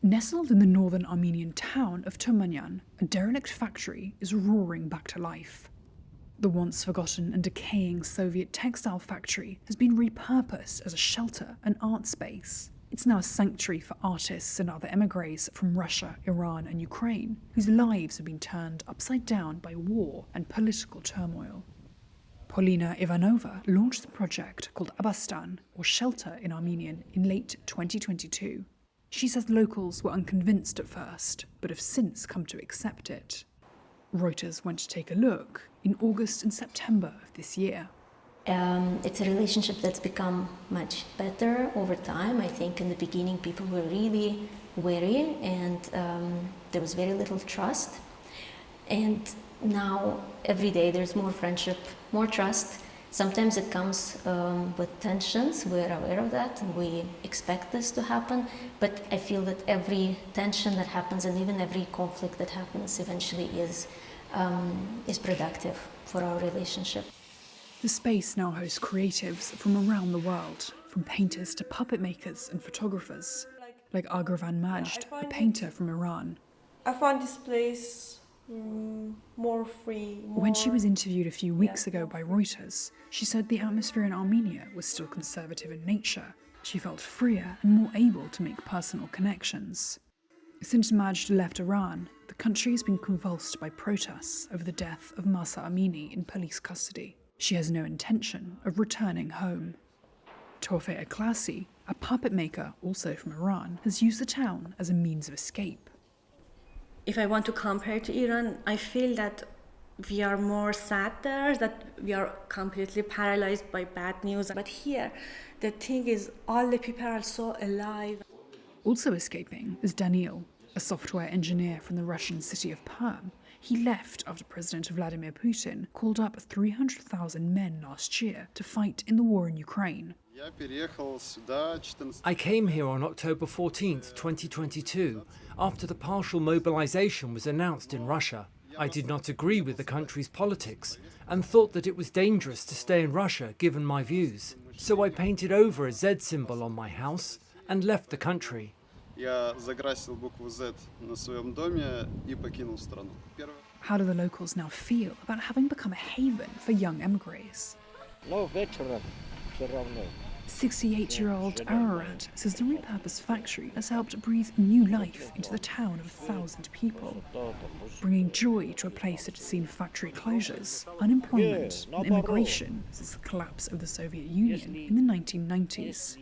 Nestled in the northern Armenian town of Turmoil, a derelict factory is roaring back to life. The once forgotten and decaying Soviet textile factory has been repurposed as a shelter and art space. It's now a sanctuary for artists and other emigres from Russia, Iran and Ukraine, whose lives have been turned upside down by war and political turmoil. Polina Ivanova launched the project called Aastan, or Shelter in Armenian, in late 2022. She says locals were unconvinced at first, but have since come to accept it. Reuters went to take a look in August and September of this year. It's a relationship that's become much better over time. I think in the beginning people were really wary and there was very little trust. And now every day there's more friendship, more trust. Sometimes it comes with tensions. We're aware of that and we expect this to happen. But I feel that every tension that happens and even every conflict that happens eventually is productive for our relationship. The space now hosts creatives from around the world, from painters to puppet makers and photographers, like Armenian Majd, a painter from Iran. I find this place more free. When she was interviewed a few weeks ago by Reuters, she said the atmosphere in Armenia was still conservative in nature. She felt freer and more able to make personal connections. Since Majd left Iran, the country has been convulsed by protests over the death of Mahsa Amini in police custody. She has no intention of returning home. Tofe Aklasi, a puppet maker also from Iran, has used the town as a means of escape. If I want to compare to Iran, I feel that we are more sad there, that we are completely paralyzed by bad news. But here, the thing is, all the people are so alive. Also escaping is Daniil, a software engineer from the Russian city of Perm. He left after President Vladimir Putin called up 300,000 men last year to fight in the war in Ukraine. I came here on October 14th, 2022, after the partial mobilization was announced in Russia. I did not agree with the country's politics and thought that it was dangerous to stay in Russia given my views. So I painted over a Z symbol on my house and left the country. How do the locals now feel about having become a haven for young emigres? 68-year-old Ararad says the repurposed factory has helped breathe new life into the town of 1,000 people, bringing joy to a place that had seen factory closures, unemployment and immigration since the collapse of the Soviet Union in the 1990s.